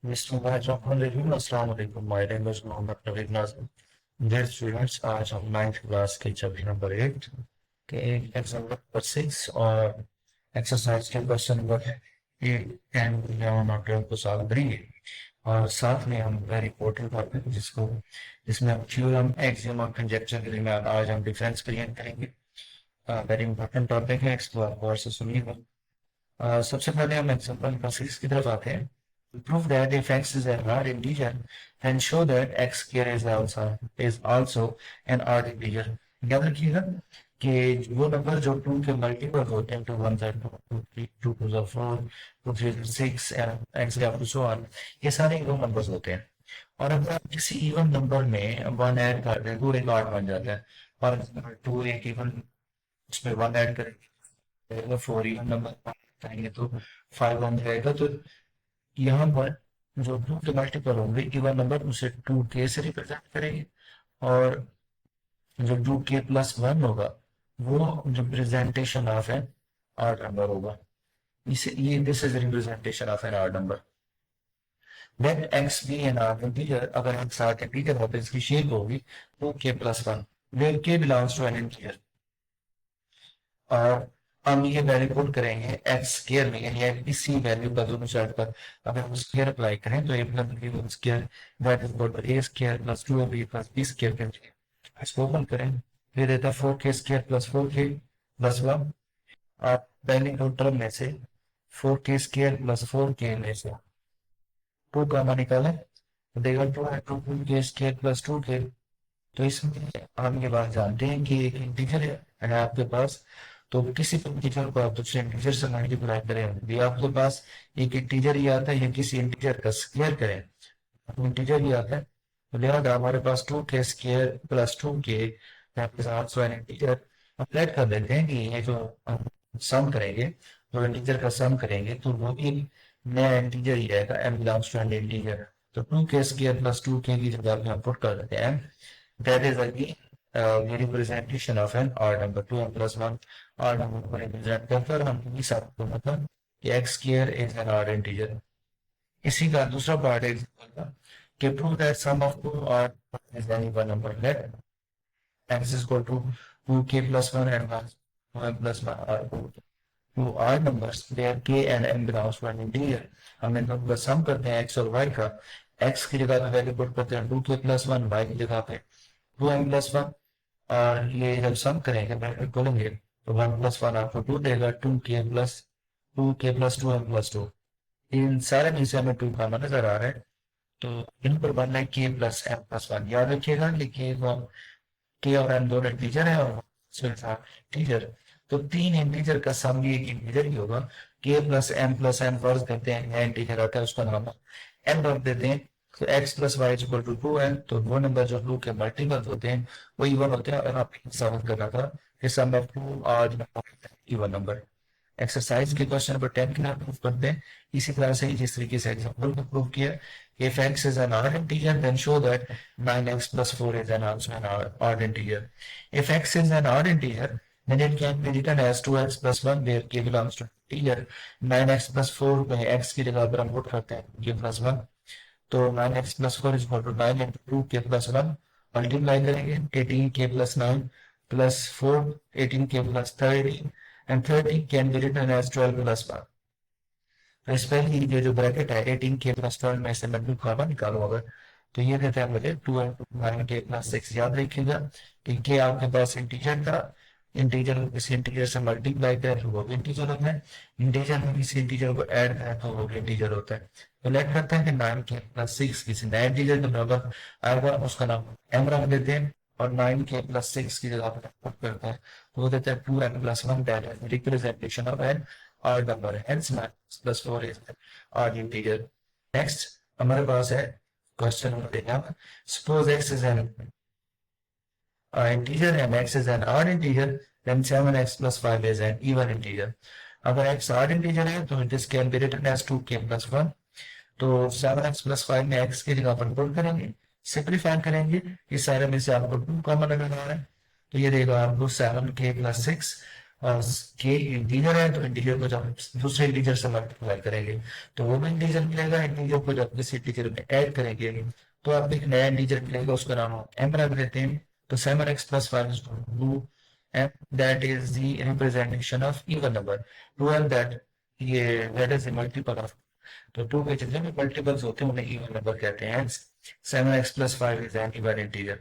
अस्सलाम वालेकुम। My name is Mohammad Naveed Nazim. Dear students, आज हम 9th क्लास के चैप्टर नंबर 8 के एग्जाम्पल नंबर 6 और एक्सरसाइज के क्वेश्चन नंबर 8, 10, 11 और 12 को सॉल्व करेंगे। और साथ में हम वेरी इंपॉर्टेंट टॉपिक जिसमें हम थ्योरम, एक्सियम और कंजेक्चर के लिए आज हम डिफरेंस क्रिएट करेंगे। वेरी इंपॉर्टेंट टॉपिक है, इसको आप गौर से सुनिएगा। सबसे पहले हम एग्जाम्पल नंबर 6 की तरफ आते हैं। Prove that if x is an odd integer, then show that x square is also an odd integer. याद रखिएगा कि वो नंबर जो 2 के मल्टीपल होते हैं, 2 1 2 2 3 2 2 4 2 3 6 and x up to so on, ये सारे इवन नंबर्स होते हैं। और अगर आप किसी इवन नंबर में 1 ऐड कर दें तो एक ऑड बन जाता है। और 2 एक इवन उसमें 1 ऐड करेंगे, 4 इवन नंबर करेंगे तो 5 बन जाएगा। तो यहाँ पर जो 2 के मल्टीपल होंगे इवन नंबर, उसे 2k से रिप्रेजेंट करेंगे। और जो 2k+1 होगा वो representation of an odd number होगा। इसे ये this is representation of an odd number. Let x be an odd integer. अगर x ऑड इंटीजर हो तो इसकी शेप होगी 2k+1, where k belongs to an integer. और हम ये वैल्यू पुट करेंगे एक्स स्केयर में, यानी इसी वैल्यू का दोनों साइड पर अगर हम स्केयर अप्लाई करें तो A plus B whole square that is equal to A square plus 2ab plus B square करेंगे। इसको ओपन करें, फिर देता 4k square plus 4k plus 1। आप पहले दो टर्म में से 4k स्केयर प्लस 4k में से 2 कॉमन निकालें तो देगा 2k स्केयर प्लस 2k। तो इसमें हम ये बात जानते हैं कि एक इंटीजर है आपके पास, तो किसी भी इंटीजर को आप दूसरे इंटीजर से मल्टीप्लाई करें, भी आपके पास एक इंटीजर ही आता है या किसी इंटीजर का स्क्वायर करें तो इंटीजर ही आता है। तो लिहाजा हमारे पास 2k स्क्वायर प्लस 2k आपके साथ सो एन इंटीजर। हम लेट कर देते हैं कि ये जो हम सम करेंगे, जो इंटीजर का सम करेंगे तो वो भी नया इंटीजर ही रहेगा, m belongs to an integer. तो 2k स्क्वायर प्लस 2k की जगह पे हम पुट कर देते हैं that is again the representation of an odd number, 2m plus 1 odd number को represent करकर हम इस आपको मतलब कि x square is an odd integer। इसी का दूसरा पार्ट एग्जांपल का कि prove that sum of two odd is any one number, let x is equal to 2k plus 1 and 1 plus 1 are two odd numbers where k and m belongs to an integer। हम इनका पूरा सम करते हैं x और y का। x की जगह पे वैल्यू पुट करते हैं 2k plus 1, y की जगह पे 2m+1। और ये जब सम करेंगे ब्रैकेट खोलेंगे तो 1+1 आपको 2 देगा, 2k+2m+2। इन सारे में से हमें 2 कॉमन नजर आ रहा है, तो इन पर बनना है k+m+1। याद रखिएगा कि k और m दोनों इंटीजर है और इंटीजर, तो 3 इंटीजर का सम भी एक इंटीजर ही होगा। k+m+n फर्ज करते हैं नया इंटीजर आता है, उसका नाम m रख देते हैं। तो x plus y equal to 2n, तो वो नंबर जो 2 के मल्टीपल होते हैं वो इवन होते हैं। और आपको साबित करना था कि सम ऑफ 2 आज इवन नंबर। एक्सरसाइज के क्वेश्चन नंबर 10 के नाम प्रूव करते हैं इसी तरह से जिस तरीके से एग्जांपल को प्रूव किया। If x is an odd integer then show that 9x plus 4 is an also an odd integer। if x is an odd integer then it can be written as 2x plus 1 where k belongs to integer। 9x plus 4 में x की जगह पर हम put करते हैं k plus 1, तो 9x plus 4 is equal to 9 into 2k plus 1 multiply करेंगे 18k plus 9 plus 4 18k plus 13 and 13 can be written as 12 plus 1। तो इस पहले ये जो ब्रैकेट है 18k plus 12 में से मैं कॉमन निकालू अगर, तो ये देता है मुझे 2 into 9k plus 6। याद रखिएगा कि k आपके पास इंटीजर था, इंटीजर किसी इंटीजर से मल्टीप्लाई करें तो वो भी इंटीजर होता है, इंटीजर में किसी इंटीजर को ऐड करें तो वो भी इंटीजर होता है। तो लेट करते हैं कि 9k+6 किसी नए इंटीजर के बराबर आएगा, उसका नाम m रख देते हैं और 9k+6 की जगह पर पुट करते हैं तो वो देता है 2n+1 that is representation of an odd number, hence 9+4 is odd integer. Next हमारे पास है question number 11। Suppose x is an integer and x is an odd integer then 7x plus 5 is an even integer। अगर x odd integer है तो this can be written as 2k plus 1। तो 7x plus 5 में x की जगह पर put करेंगे, simplify करेंगे, इस सारे में से आपको 2 कॉमन नजर आ रहा है तो ये देगा आपको 7k plus 6 के इंटीजर है तो इंटीजर को जब दूसरे इंटीजर से मल्टीप्लाई करेंगे तो वो भी इंटीजर मिलेगा, इंटीजर को जब किसी इंटीजर में ऐड करेंगे तो आप एक नया इंटीजर मिलेगा, उसका नाम एम रख देते हैं। तो 7x+5 is 2 and that is the representation of even number 12 that ये that is the multiple of तो 2 के जितने भी मल्टीपल्स होते हैं उन्हें इवन नंबर कहते हैं। 7x+5 is an even integer।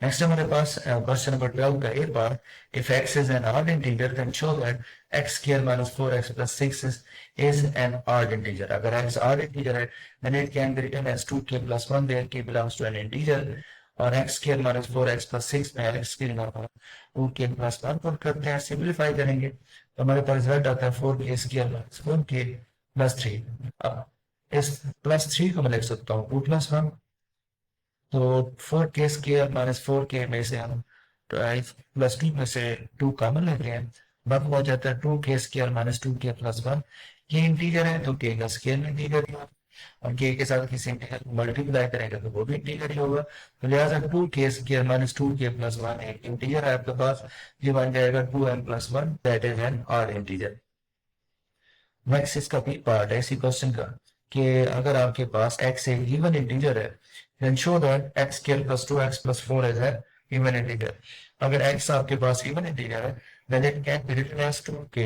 Next हमारे पास क्वेश्चन नंबर 12 का एक बार if x is an odd integer then show that x square minus 4x+6 is an odd integer। अगर x odd integer है then it can be written as 2k+1 where k belongs to an integer और x square minus 4x+6 में x की जगह 2k+1 put करते हैं, simplify करेंगे तो हमारे पास रिजल्ट आता है 4k square minus 4k+3। अब इस +3 को मैं लिख सकता हूँ 2+1 तो 4k स्क्वायर माइनस 4k में से हम +2 में से 2 कॉमन ले रहे हैं, बाकी हो जाता है 2k स्क्वायर माइनस 2k+1। ये इंटीजर है तो k का स्क्वायर इंटीजर ही होगा और k के साथ किसी इंटीजर को मल्टीप्लाई करेंगे तो वो भी इंटीजर ही होगा। तो लिहाजा 2k स्क्वायर माइनस 2k+1 एक इंटीजर है आपके पास, ये बन जाएगा 2m+1 that is an odd integer. Next इसका भी पार्ट है इसी क्वेश्चन का कि अगर आपके पास x एक इवन इंटीजर है then show that x square plus 2x plus 4 is an even integer। अगर x आपके पास even integer है then it can be written as 2k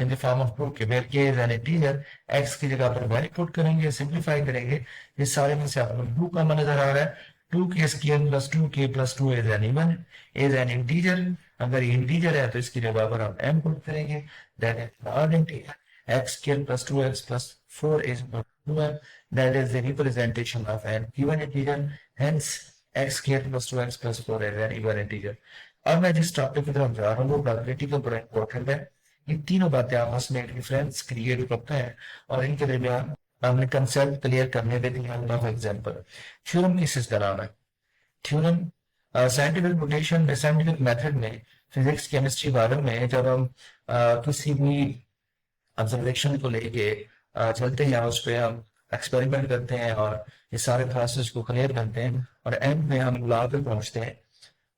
in the form of 2k where k is an integer। x की जगह पर value put करेंगे, simplify करेंगे, इस सारे में से आपको 2 का नजर आ रहा है 2k square plus 2k plus 2 is an integer। अगर ये इंटीजर है तो इसकी जगह पर हम m पुट करेंगे that is an integer। x square plus 2x plus 4 is 2m that is the representation of an even integer, hence x square plus 2x plus 4 is an even integer। अब मैं जिस topic की तरफ जा रहा हूँ वो प्रोबेबिलिटी का बड़ा इंपॉर्टेंट है। ये तीनों बातें आपस में डिफरेंस क्रिएट करते हैं और इनके दरमियान हमने कंसेप्ट क्लियर करने के लिए फॉर एग्जांपल थ्योरम किस का नाम है। Theorem scientific notation scientific method में फिजिक्स केमिस्ट्री वाले में जब हम किसी भी ऑब्जर्वेशन को लेके चलते हैं उस पर हम एक्सपेरिमेंट करते हैं और ये सारे प्रोसेस को क्लियर करते हैं और एंड में हम लॉ पे पहुंचते हैं।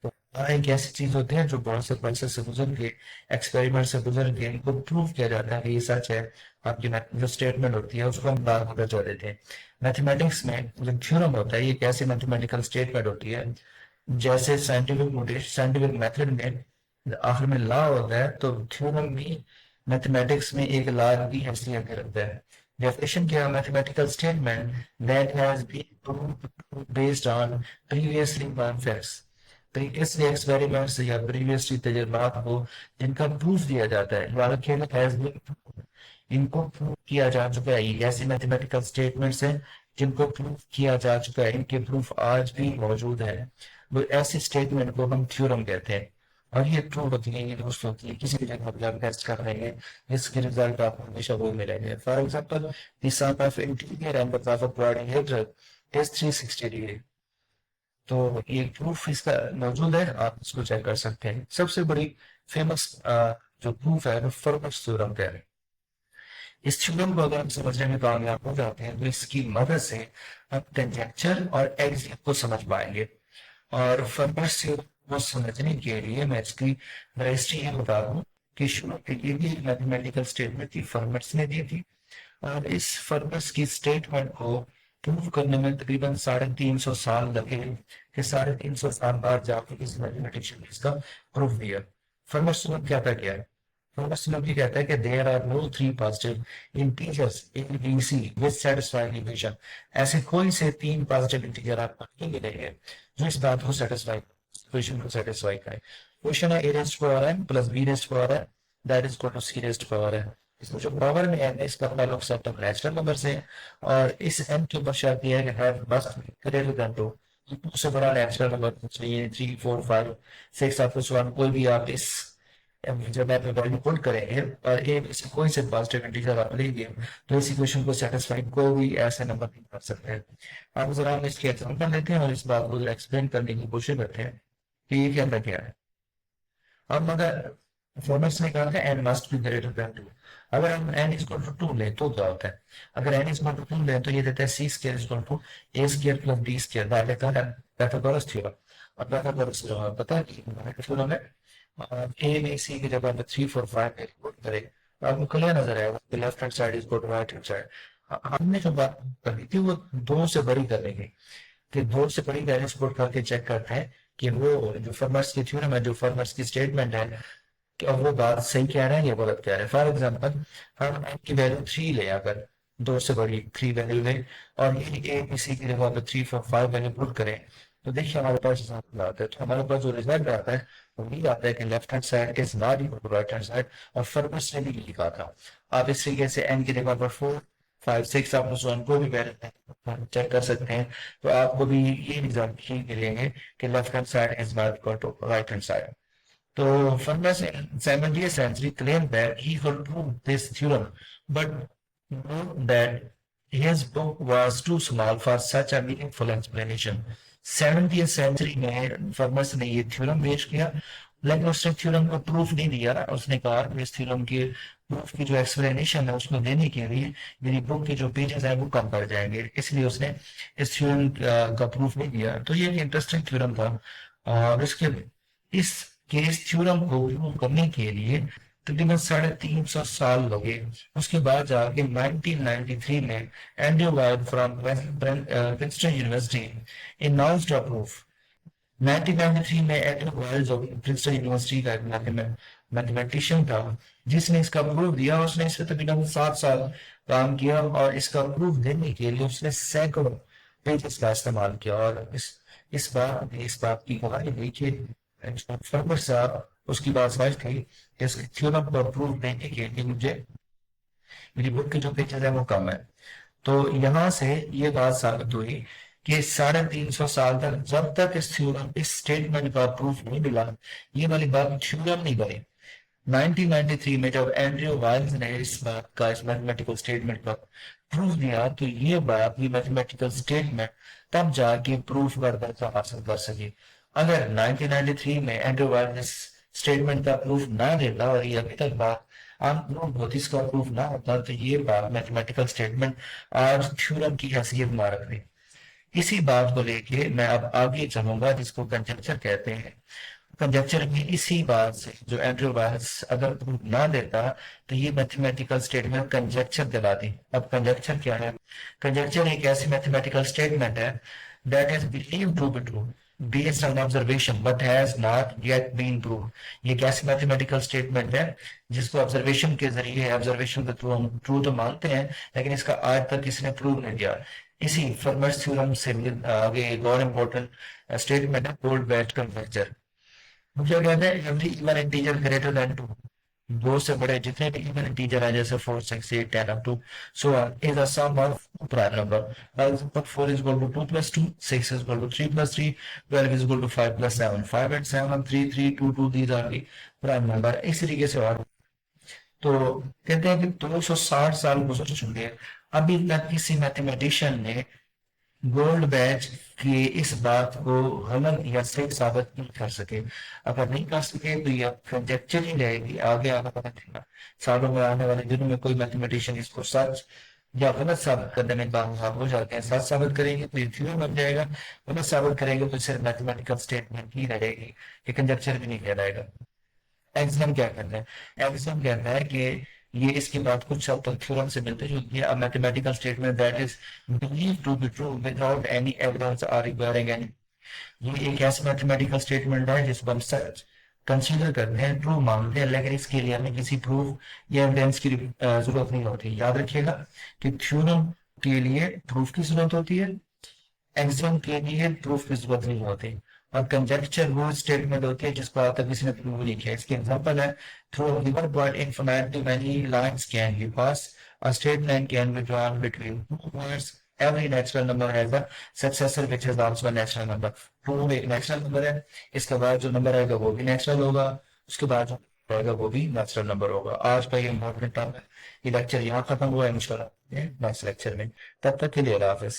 तो एक ऐसी चीज होती है जो बहुत से प्रोसेस से गुजर के एक्सपेरिमेंट से गुजर के इनको प्रूव किया जाता है कि ये सच है। आपकी जो स्टेटमेंट होती है उसको हम लॉ होकर जोड़ देते हैं। मैथमेटिक्स में जो थ्योरम होता है ये एक ऐसी मैथमेटिकल स्टेटमेंट होती है जैसे साइंटिफिक मेथड में आखिर में लॉ होता है तो थ्योरम भी मैथमेटिक्स में एक लॉ की हैसियत रखता है। Definition क्या mathematical statement that has been proved based on previously known facts। previously experiments या previously तजुर्बात को जिनका प्रूफ दिया जाता है वाला has been इनको प्रूफ किया जा चुका है। ये ऐसे मैथमेटिकल स्टेटमेंट्स हैं जिनको प्रूफ किया जा चुका है, इनके प्रूफ आज भी मौजूद है, वो ऐसे स्टेटमेंट को हम थ्योरम कहते हैं और ये ट्रू होती है, ये दोस्त होती है। किसी भी जगह पर आप टेस्ट कर रहे हैं इसके रिजल्ट आपको हमेशा वो मिलेंगे। For example the sum of interior and the path of quadrilateral is 360 degree. तो ये प्रूफ इसका मौजूद है, आप इसको चेक कर सकते हैं। सबसे बड़ी फेमस जो प्रूफ है वो फर्मस थ्योरम का है। इस थ्योरम को अगर हम समझने में कामयाब हो जाते हैं तो इसकी मदद से हम टेंजेंचर और एक्सियल को समझ पाएंगे। और फर्मस थ्योरम वो समझने के लिए मैं इसकी रजिस्ट्री ये बता दूं कि शुरू के लिए भी मैथमेटिकल स्टेटमेंट थी फर्मस ने दी थी और इस फर्मस की स्टेटमेंट को प्रूव करने में तकरीबन 350 साल लगे कि 350 साल बाद जाकर इस मैथमेटिशियन ने इसका प्रूफ दिया। फर्मस ने क्या कहता है, फर्मस ने भी कहता है कि there are no 3 positive integers in BC with satisfying equation. ऐसे कोई से 3 पॉजिटिव इंटीजर आपको नहीं मिलेंगे जो इस बात को सेटिस्फाई इक्वेशन को सेटिस्फाई करे। क्वेश्चन है a raised to power n plus b raised to power n that is equal to c raised to power n। इसमें जो पावर में n है इसका ताल्लुक सेट ऑफ नेचुरल नंबर से है और इस n के ऊपर शर्त यह है कि है बस ग्रेटर देन 2 उससे बड़ा नेचुरल नंबर चाहिए 3 4 5 6 आप कुछ वन कोई भी आप इस जब आप वैल्यू पुट करेंगे और ए में से कोई से पॉजिटिव इंटीजर आप लेंगे तो इस इक्वेशन को सेटिस्फाई कोई भी ऐसा नंबर नहीं कर सकते हैं। आप जरा हम इसके एग्जांपल लेते हैं और इस बात को एक्सप्लेन करने की कोशिश करते हैं कि ये क्या अंदर क्या है। अब अगर फॉर्मेट्स ने कहा था n must be greater than 2, अगर हम n इज इक्वल टू 2 लें तो क्या होता है, अगर n इज इक्वल टू 2 लें तो ये देता है c square is equal to a square plus b square that is Pythagoras theorem. और पाइथागोरस थ्योरम पता है कि थ्योरम है ए बी सी की जब आप 3 4 5 पुट करें तो आपको क्लियर नजर आएगा कि left hand side is equal to right hand side. हमने जो बात करी थी वो दो से बड़ी करने की, कि दो से बड़ी वैल्यूज पुट करके चेक करते हैं कि वो जो फर्मर्स की थ्योरम है, जो फर्मर्स की स्टेटमेंट है, कि वो बात सही कह रहे हैं या गलत कह रहे हैं। फॉर एग्जाम्पल हम एम की वैल्यू 3 ले, अगर दो से बड़ी 3 वैल्यू ले, और ये ए बी सी की जगह अगर 3 4 5 वैल्यू पुट करें, तो देखिए हमारे पास रिजल्ट आता है। तो हमारे पास जो रिजल्ट आता है वो ये आता है कि left hand side is not equal to right hand side, और फर्मर्स ने भी लिखा था। आप इस तरीके से एन की जगह पर 4 5 6 आप उस वन को भी चेक कर सकते हैं, तो आपको भी ये रिजल्ट ही मिलेंगे कि left hand side is not equal to right hand side. So Furness in 70th century claimed that he could prove this theorem, but note that his book was too small for such a meaningful explanation. 70th century में firms ने ये theorem पेश किया, लेकिन उसने theorem को proof नहीं दिया। उसने कहा कि इस थ्योरम के प्रूफ की जो एक्सप्लेनेशन है उसको देने के लिए मेरी बुक के जो पेजेस है वो कम पड़ जाएंगे, इसलिए उसने इस थ्योरम का प्रूफ नहीं दिया। तो ये एक इंटरेस्टिंग थ्योरम था, और इसके इस केस थ्योरम को प्रूव करने के लिए तकरीबन 350 साल लगे। उसके बाद जाके 1993 में Andrew white from Princeton university announced a proof। 1993 में एंड्रयू वाइट जो प्रिंसटन यूनिवर्सिटी का एक मैथमेटिशियन था जिसने इसका प्रूफ दिया, उसने इस पर तकरीबन 7 साल काम किया, और इसका प्रूफ देने के लिए उसने सैकड़ों पेजेस का इस्तेमाल किया। और इस बात की गवाही दी कि फर्मर साहब उसकी बात समझ थी कि इस थ्योरम को प्रूव देने के लिए मुझे मेरी बुक के जो पेजेस है वो कम है। तो यहाँ से ये बात साबित हुई कि 350 साल तक जब तक इस स्टेटमेंट का प्रूफ नहीं मिला, ये वाली बात थ्योरम नहीं बनी। 1993 में जब एंड्रयू वाइल्स ने इस बात का, इस मैथमेटिकल स्टेटमेंट का प्रूफ दिया, तो ये बात, ये मैथमेटिकल स्टेटमेंट तब जाके प्रूफ करता हासिल कर सके। अगर 1993 में एंड्रयू वाइल्स ने स्टेटमेंट का प्रूफ ना देता और ये अभी तक बात अनप्रूव होती, इसका प्रूफ ना होता, तो ये बात मैथमेटिकल स्टेटमेंट आज थ्योरम की हैसियत में रखती। इसी बात को लेके मैं अब आगे चलूंगा, जिसको कंजक्चर कहते हैं। कंजक्चर में इसी बात से जो एंड्रयू वाइल्स अगर प्रूफ ना देता तो ये मैथमेटिकल स्टेटमेंट कंजक्चर कहलाती। अब कंजक्चर क्या है? कंजक्चर एक ऐसी मैथमेटिकल स्टेटमेंट है that is believed to be true based on observation but has not yet been proved। ये एक ऐसी मैथमेटिकल स्टेटमेंट है जिसको ऑब्जर्वेशन के जरिए, ऑब्जर्वेशन के थ्रू हम ट्रू तो मानते हैं, लेकिन इसका आज तक किसी ने प्रूव नहीं किया। इसी फर्मर्स थ्योरम से आगे एक और इम्पोर्टेंट स्टेटमेंट है कोल्ड बैच कंजक्चर। मुझे कहते हैं every even integer greater than 2, दो से बड़े जितने भी इवन इंटीजर है जैसे 4 6 8 10 up to so on is a sum of prime number। For example 4 is equal to 2 plus 2, 6 is equal to 3 plus 3, 12 is equal to 5 plus 7, 5 and 7 3 3 2 2 these are the prime number। इस तरीके से। और तो कहते हैं कि 260 साल गुजर चुके हैं, अभी तक किसी मैथमेटिशियन ने गोल्ड बैच की इस बात को गलत या सही साबित नहीं कर सके। अगर नहीं कर सके तो यह कंजेक्चर ही रहेगी। आगे आने वाले सालों में, आने वाले दिनों में कोई मैथमेटिशियन इसको सच या गलत साबित करने में कामयाब हो जाते हैं। सच साबित करेंगे तो ये थ्योरम बन जाएगा, गलत साबित करेंगे तो सिर्फ मैथमेटिकल स्टेटमेंट ही रहेगी, ये कंजेक्चर भी नहीं कहलाएगा। एक्सम क्या कहता है? एक्सम कहता है कि ये इसकी बात कुछ शब्द तक थ्योरम से मिलते जो कि mathematical statement that is believed to be true without any evidence or requiring any. ये एक ऐसा मैथमेटिकल स्टेटमेंट है जिसको हम सच कंसीडर करते हैं, ट्रू मानते हैं, लेकिन इसके लिए हमें किसी प्रूफ या एविडेंस की जरूरत नहीं होती। याद रखिएगा कि थ्योरम के लिए प्रूफ की जरूरत होती है, एक्सम के लिए प्रूफ की जरूरत नहीं होती। और कंजक्चर वो स्टेटमेंट होती है जिसको आज तक किसी ने प्रूव नहीं किया। इसके एग्जांपल है through a given point infinitely many lines can be passed, a straight line can be drawn between 2 points, every natural number has a successor which is also a natural number। 2 एक natural number है, इसके बाद जो number आएगा वो भी natural होगा, उसके बाद जो आएगा वो भी नेचुरल नंबर होगा। आज का ये इम्पोर्टेंट टर्म है। ये लेक्चर यहाँ खत्म हुआ है, इंशाल्लाह नेक्स्ट लेक्चर में। तब तक के लिए अल्लाह हाफिज।